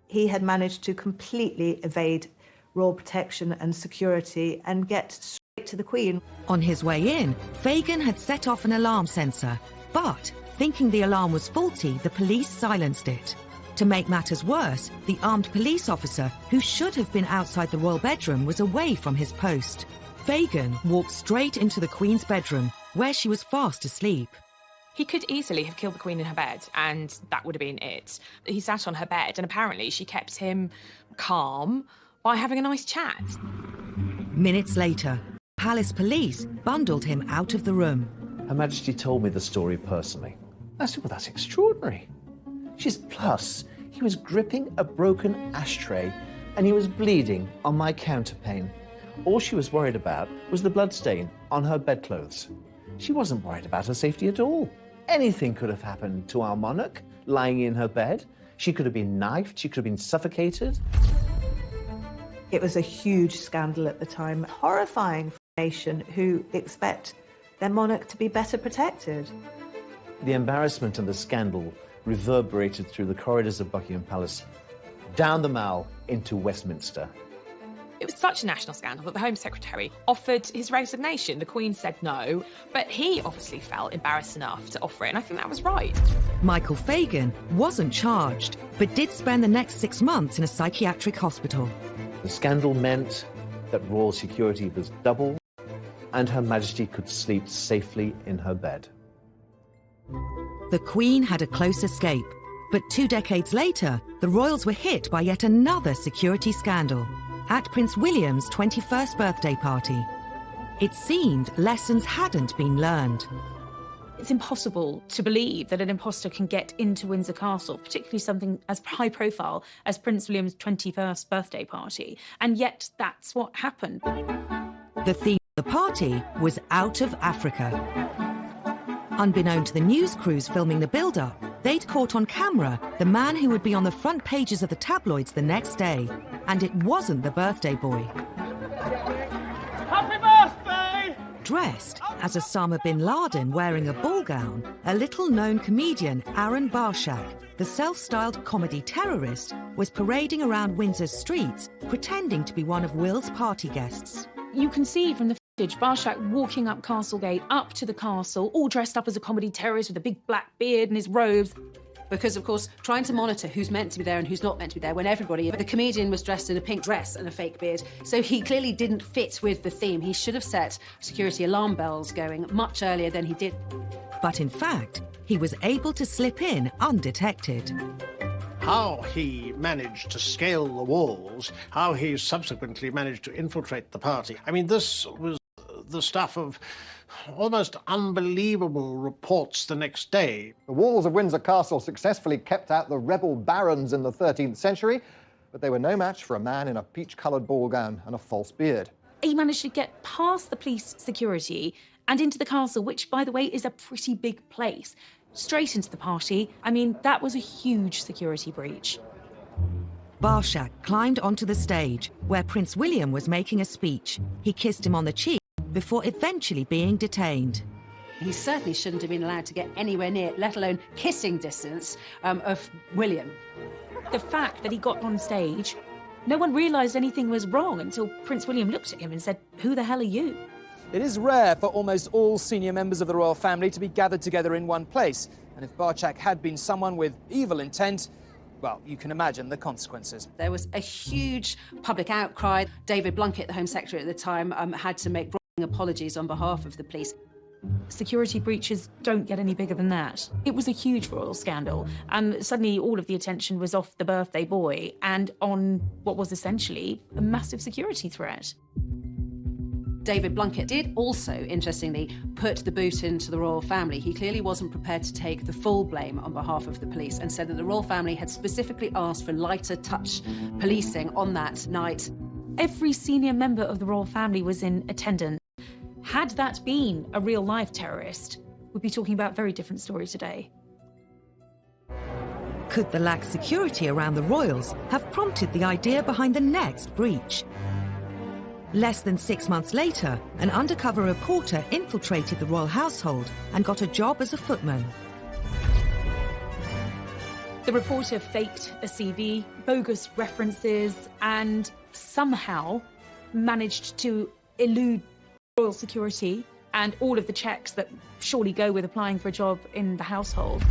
He had managed to completely evade royal protection and security and get straight to the Queen. On his way in, Fagan had set off an alarm sensor, but thinking the alarm was faulty, the police silenced it. To make matters worse, the armed police officer, who should have been outside the royal bedroom, was away from his post. Fagan walked straight into the Queen's bedroom, where she was fast asleep. He could easily have killed the Queen in her bed, and that would have been it. He sat on her bed, and apparently she kept him calm by having a nice chat. Minutes later, palace police bundled him out of the room. Her Majesty told me the story personally. I said, well, that's extraordinary. She said, plus, he was gripping a broken ashtray and he was bleeding on my counterpane. All she was worried about was the bloodstain on her bedclothes. She wasn't worried about her safety at all. Anything could have happened to our monarch lying in her bed. She could have been knifed, she could have been suffocated. It was a huge scandal at the time, horrifying for a nation who expect their monarch to be better protected. The embarrassment and the scandal reverberated through the corridors of Buckingham Palace, down the Mall into Westminster. It was such a national scandal that the Home Secretary offered his resignation. The Queen said no, but he obviously felt embarrassed enough to offer it, and I think that was right. Michael Fagan wasn't charged, but did spend the next 6 months in a psychiatric hospital. The scandal meant that royal security was doubled, and Her Majesty could sleep safely in her bed. The Queen had a close escape, but 2 decades later, the royals were hit by yet another security scandal at Prince William's 21st birthday party. It seemed lessons hadn't been learned. It's impossible to believe that an imposter can get into Windsor Castle, particularly something as high profile as Prince William's 21st birthday party, and yet that's what happened. The theme of the party was Out of Africa. Unbeknown to the news crews filming the build-up, they'd caught on camera the man who would be on the front pages of the tabloids the next day. And it wasn't the birthday boy. Happy birthday! Dressed as Osama bin Laden wearing a ball gown, a little-known comedian, Aaron Barshak, the self-styled comedy terrorist, was parading around Windsor's streets, pretending to be one of Will's party guests. You can see from the footage Barshak walking up Castlegate, up to the castle, all dressed up as a comedy terrorist with a big black beard and his robes. Because, of course, trying to monitor who's meant to be there and who's not meant to be there when the comedian was dressed in a pink dress and a fake beard. So he clearly didn't fit with the theme. He should have set security alarm bells going much earlier than he did. But in fact, he was able to slip in undetected. How he managed to scale the walls, how he subsequently managed to infiltrate the party. I mean, this was the stuff of almost unbelievable reports the next day. The walls of Windsor Castle successfully kept out the rebel barons in the 13th century, but they were no match for a man in a peach-coloured ball gown and a false beard. He managed to get past the police security and into the castle, which, by the way, is a pretty big place, straight into the party. I mean, that was a huge security breach. Barshak climbed onto the stage, where Prince William was making a speech. He kissed him on the cheek before eventually being detained. He certainly shouldn't have been allowed to get anywhere near, let alone kissing distance, of William. The fact that he got on stage, no one realised anything was wrong until Prince William looked at him and said, "Who the hell are you?" It is rare for almost all senior members of the royal family to be gathered together in one place. And if Barshak had been someone with evil intent, well, you can imagine the consequences. There was a huge public outcry. David Blunkett, the Home Secretary at the time, had to make apologies on behalf of the police. Security breaches don't get any bigger than that. It was a huge royal scandal, and suddenly all of the attention was off the birthday boy and on what was essentially a massive security threat. David Blunkett did also, interestingly, put the boot into the royal family. He clearly wasn't prepared to take the full blame on behalf of the police and said that the royal family had specifically asked for lighter touch policing on that night. Every senior member of the royal family was in attendance. Had that been a real-life terrorist, we'd be talking about a very different story today. Could the lax security around the royals have prompted the idea behind the next breach? Less than 6 months later, an undercover reporter infiltrated the royal household and got a job as a footman. The reporter faked a CV, bogus references, and somehow managed to elude royal security and all of the checks that surely go with applying for a job in the household.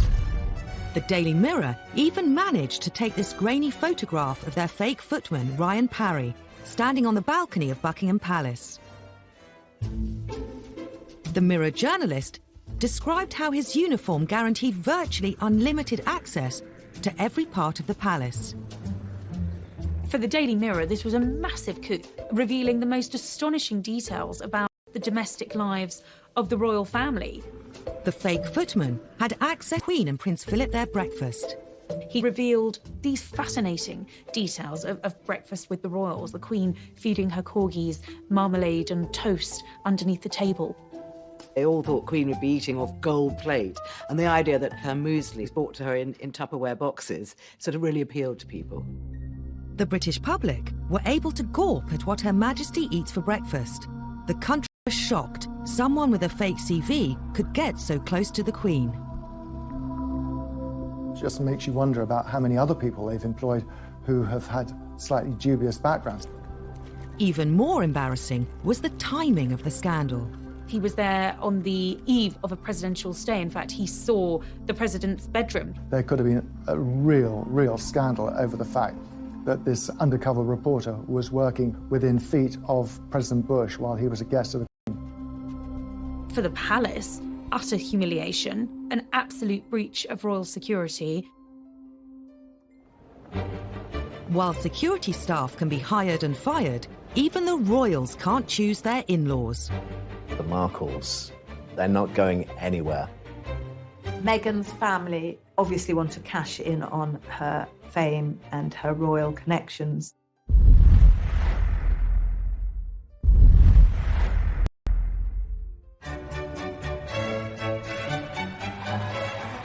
The Daily Mirror even managed to take this grainy photograph of their fake footman, Ryan Parry, standing on the balcony of Buckingham Palace. The Mirror journalist described how his uniform guaranteed virtually unlimited access to every part of the palace. For the Daily Mirror, this was a massive coup, revealing the most astonishing details about the domestic lives of the royal family. The fake footman had access to Queen and Prince Philip their breakfast. He revealed these fascinating details of breakfast with the royals, the Queen feeding her corgis marmalade and toast underneath the table. They all thought Queen would be eating off gold plate, and the idea that her muesli brought to her in Tupperware boxes sort of really appealed to people. The British public were able to gawp at what Her Majesty eats for breakfast. The country was shocked someone with a fake CV could get so close to the Queen. Just makes you wonder about how many other people they've employed who have had slightly dubious backgrounds. Even more embarrassing was the timing of the scandal. He was there on the eve of a presidential stay. In fact, he saw the president's bedroom. There could have been a real scandal over the fact that this undercover reporter was working within feet of President Bush while he was a guest of the Queen. For the palace, utter humiliation, an absolute breach of royal security. While security staff can be hired and fired, even the royals can't choose their in-laws. The Markles, they're not going anywhere. Meghan's family obviously want to cash in on her fame and her royal connections.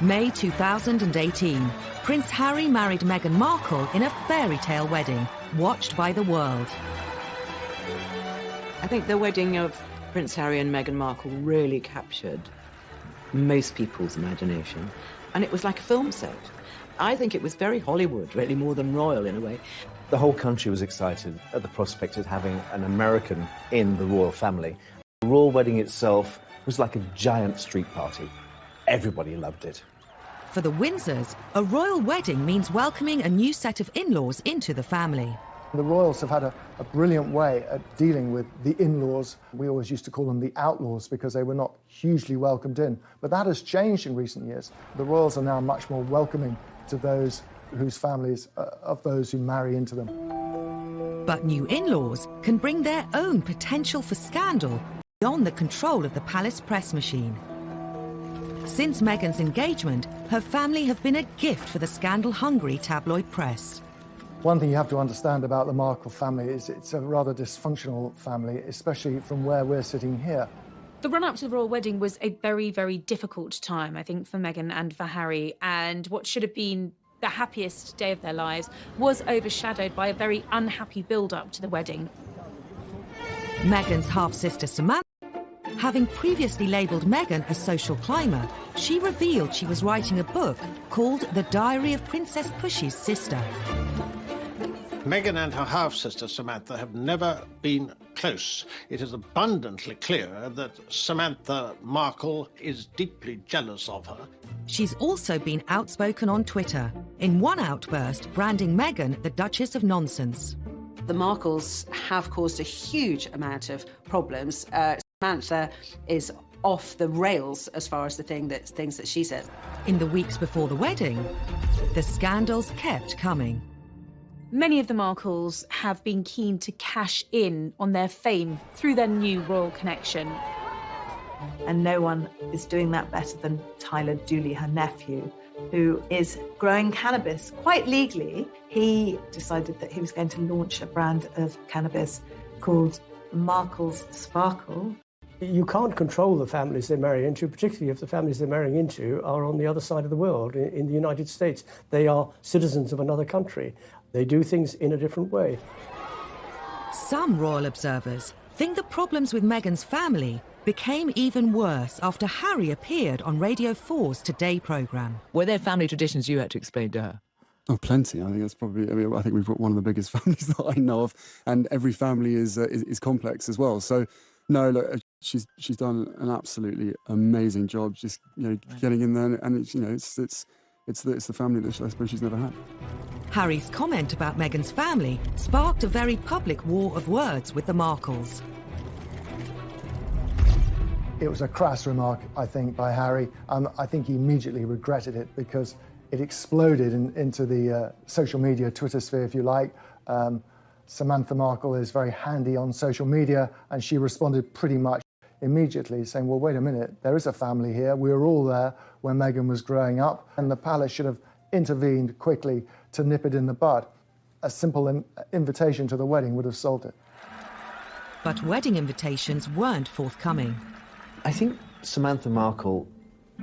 May 2018, Prince Harry married Meghan Markle in a fairy tale wedding, watched by the world. I think the wedding of Prince Harry and Meghan Markle really captured most people's imagination, and it was like a film set. I think it was very Hollywood, really, more than royal in a way. The whole country was excited at the prospect of having an American in the royal family. The royal wedding itself was like a giant street party. Everybody loved it. For the Windsors, a royal wedding means welcoming a new set of in-laws into the family. The royals have had a brilliant way at dealing with the in-laws. We always used to call them the outlaws because they were not hugely welcomed in. But that has changed in recent years. The royals are now much more welcoming to those whose families, of those who marry into them. But new in-laws can bring their own potential for scandal beyond the control of the palace press machine. Since Meghan's engagement, her family have been a gift for the scandal-hungry tabloid press. One thing you have to understand about the Markle family is it's a rather dysfunctional family, especially from where we're sitting here. The run-up to the royal wedding was a very, very difficult time, I think, for Meghan and for Harry, and what should have been the happiest day of their lives was overshadowed by a very unhappy build-up to the wedding. Meghan's half-sister Samantha, having previously labelled Meghan a social climber, she revealed she was writing a book called The Diary of Princess Pushy's Sister. Meghan and her half-sister Samantha have never been close. It is abundantly clear that Samantha Markle is deeply jealous of her. She's also been outspoken on Twitter, in one outburst branding Meghan the Duchess of Nonsense. The Markles have caused a huge amount of problems. Samantha is off the rails as far as the things that she says. In the weeks before the wedding, the scandals kept coming. Many of the Markles have been keen to cash in on their fame through their new royal connection. And no one is doing that better than Tyler Dooley, her nephew, who is growing cannabis quite legally. He decided that he was going to launch a brand of cannabis called Markle's Sparkle. You can't control the families they marry into, particularly if the families they're marrying into are on the other side of the world. In the United States, they are citizens of another country. They do things in a different way. Some royal observers think the problems with Meghan's family became even worse after Harry appeared on Radio 4's Today programme. Were there family traditions you had to explain to her? Oh, plenty. I think that's probably. I think we've got one of the biggest families that I know of, and every family is complex as well. So, no, look, she's done an absolutely amazing job. Just getting in there, and it's the family that I suppose she's never had. Harry's comment about Meghan's family sparked a very public war of words with the Markles. It was a crass remark, I think, by Harry. I think he immediately regretted it because it exploded into the social media, Twitter sphere, if you like. Samantha Markle is very handy on social media, and she responded pretty much immediately, saying, well, wait a minute, there is a family here. We were all there when Meghan was growing up, and the palace should have intervened quickly to nip it in the bud. A simple invitation to the wedding would have solved it. But wedding invitations weren't forthcoming. I think Samantha Markle,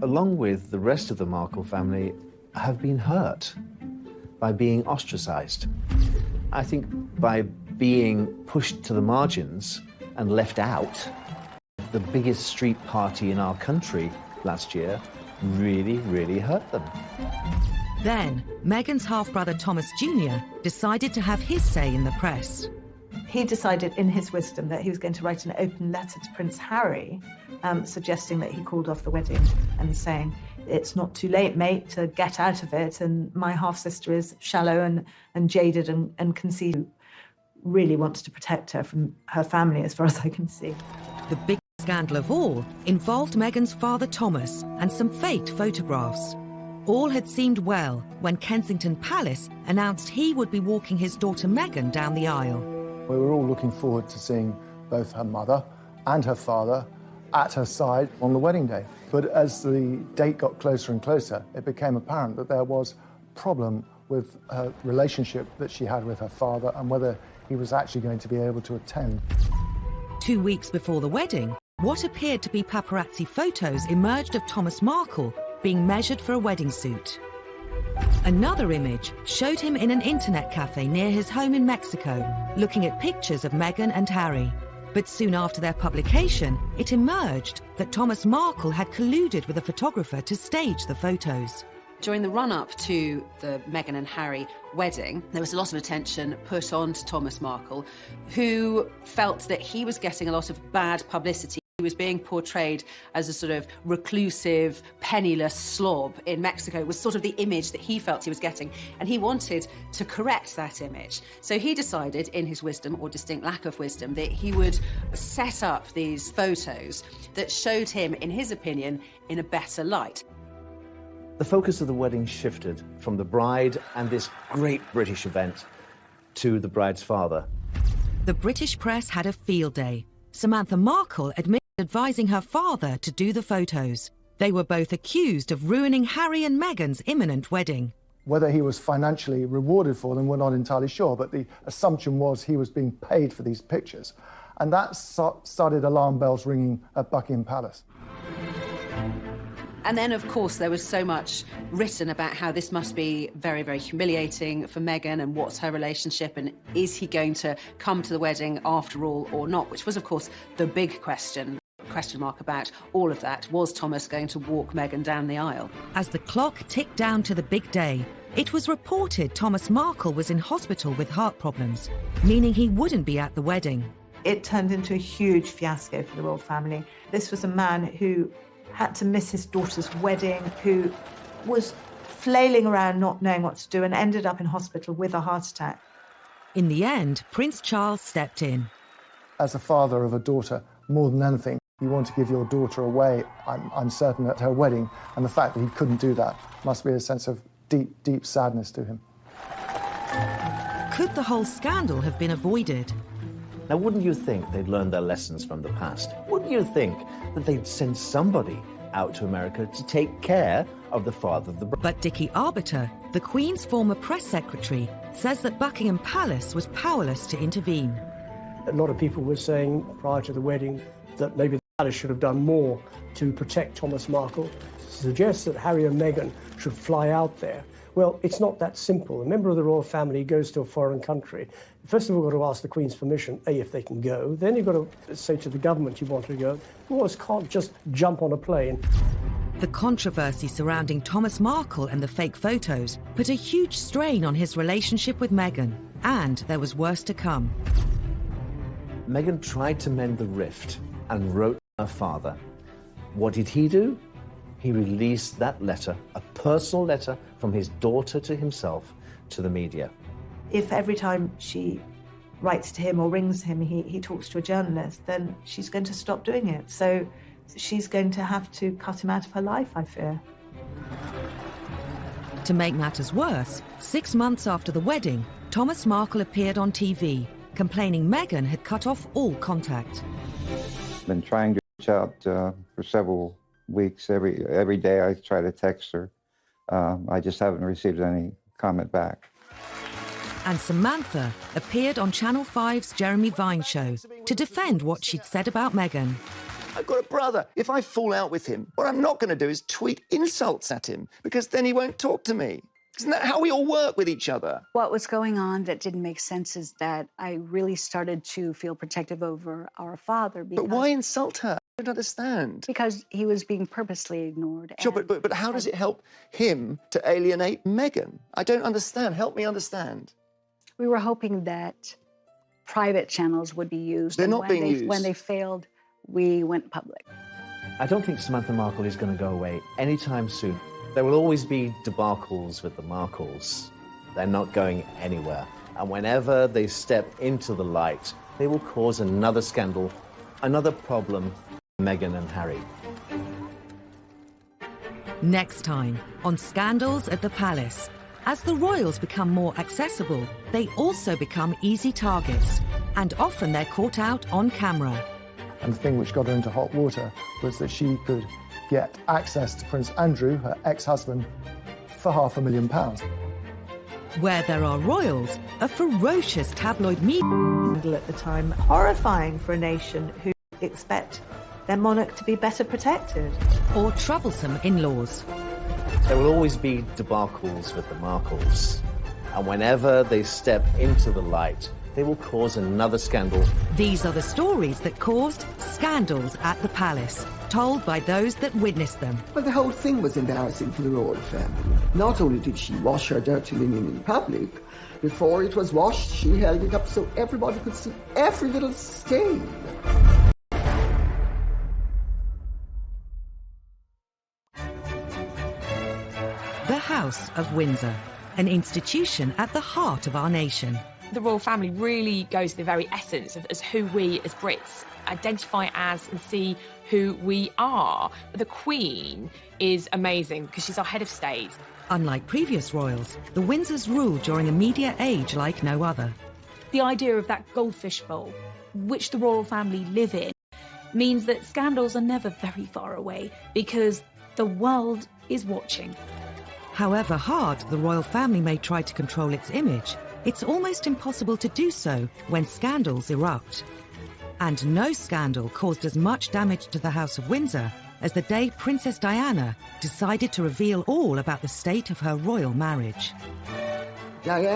along with the rest of the Markle family, have been hurt by being ostracised. I think by being pushed to the margins and left out, the biggest street party in our country last year really, really hurt them. Then, Meghan's half-brother Thomas Jr. decided to have his say in the press. He decided in his wisdom that he was going to write an open letter to Prince Harry, suggesting that he called off the wedding and saying, it's not too late, mate, to get out of it, and my half-sister is shallow and jaded and conceited. Really wants to protect her from her family, as far as I can see. The big scandal of all involved Meghan's father Thomas and some faked photographs. All had seemed well when Kensington Palace announced he would be walking his daughter Meghan down the aisle. We were all looking forward to seeing both her mother and her father at her side on the wedding day. But as the date got closer and closer, it became apparent that there was a problem with her relationship that she had with her father and whether he was actually going to be able to attend. 2 weeks before the wedding, what appeared to be paparazzi photos emerged of Thomas Markle being measured for a wedding suit. Another image showed him in an internet cafe near his home in Mexico, looking at pictures of Meghan and Harry. But soon after their publication, it emerged that Thomas Markle had colluded with a photographer to stage the photos. During the run-up to the Meghan and Harry wedding, there was a lot of attention put on to Thomas Markle, who felt that he was getting a lot of bad publicity. He was being portrayed as a sort of reclusive, penniless slob in Mexico, was sort of the image that he felt he was getting, and he wanted to correct that image. So he decided, in his wisdom, or distinct lack of wisdom, that he would set up these photos that showed him, in his opinion, in a better light. The focus of the wedding shifted from the bride and this great British event to the bride's father. The British press had a field day. Samantha Markle admitted advising her father to do the photos. They were both accused of ruining Harry and Meghan's imminent wedding. Whether he was financially rewarded for them, we're not entirely sure, but the assumption was he was being paid for these pictures. And that started alarm bells ringing at Buckingham Palace. And then, of course, there was so much written about how this must be very, very humiliating for Meghan and what's her relationship and is he going to come to the wedding after all or not, which was, of course, the big question mark about all of that. Was Thomas going to walk Meghan down the aisle? As the clock ticked down to the big day, it was reported Thomas Markle was in hospital with heart problems, meaning he wouldn't be at the wedding. It turned into a huge fiasco for the royal family. This was a man who had to miss his daughter's wedding, who was flailing around not knowing what to do and ended up in hospital with a heart attack. In the end, Prince Charles stepped in. As a father of a daughter, more than anything, You want to give your daughter away, I'm certain, at her wedding, and the fact that he couldn't do that must be a sense of deep, deep sadness to him. Could the whole scandal have been avoided? Now, wouldn't you think they'd learned their lessons from the past? Wouldn't you think that they'd send somebody out to America to take care of the father of the bride? But Dickie Arbiter, the Queen's former press secretary, says that Buckingham Palace was powerless to intervene. A lot of people were saying prior to the wedding that maybe the palace should have done more to protect Thomas Markle. Suggests that Harry and Meghan should fly out there. Well, it's not that simple. A member of the royal family goes to a foreign country. First of all, you've got to ask the Queen's permission, A, if they can go. Then you've got to say to the government you want to go. Royals can't just jump on a plane. The controversy surrounding Thomas Markle and the fake photos put a huge strain on his relationship with Meghan, and there was worse to come. Meghan tried to mend the rift and wrote her father. What did he do? He released that letter, a personal letter from his daughter to himself, to the media. If every time she writes to him or rings him, he talks to a journalist, then she's going to stop doing it. So she's going to have to cut him out of her life, I fear. To make matters worse, 6 months after the wedding, Thomas Markle appeared on TV, complaining Meghan had cut off all contact. Been trying to reach out for several weeks. Every day I try to text her. I just haven't received any comment back. And Samantha appeared on Channel 5's Jeremy Vine show to defend what she'd said about Meghan. I've got a brother. If I fall out with him, what I'm not going to do is tweet insults at him, because then he won't talk to me. Isn't that how we all work with each other? What was going on that didn't make sense is that I really started to feel protective over our father. But why insult her? I don't understand. Because he was being purposely ignored. Sure, but how does it help him to alienate Meghan? I don't understand. Help me understand. We were hoping that private channels would be used. They're not being used. When they failed, we went public. I don't think Samantha Markle is going to go away anytime soon. There will always be debacles with the Markles. They're not going anywhere. And whenever they step into the light, they will cause another scandal, another problem for Meghan and Harry. Next time on Scandals at the Palace. As the royals become more accessible, they also become easy targets. And often they're caught out on camera. And the thing which got her into hot water was that she could get access to Prince Andrew, her ex-husband, for £500,000. Where there are royals, a ferocious tabloid media at the time, horrifying for a nation who expect their monarch to be better protected. Or troublesome in-laws. There will always be debacles with the Markles. And whenever they step into the light, they will cause another scandal. These are the stories that caused scandals at the palace, told by those that witnessed them. Well, the whole thing was embarrassing for the royal family. Not only did she wash her dirty linen in public, before it was washed, she held it up so everybody could see every little stain. The House of Windsor, an institution at the heart of our nation. The royal family really goes to the very essence of as who we as Brits identify as and see who we are. The Queen is amazing because she's our head of state. Unlike previous royals, the Windsors ruled during a media age like no other. The idea of that goldfish bowl, which the royal family live in, means that scandals are never very far away because the world is watching. However hard the royal family may try to control its image, it's almost impossible to do so when scandals erupt. And no scandal caused as much damage to the House of Windsor as the day Princess Diana decided to reveal all about the state of her royal marriage. Diana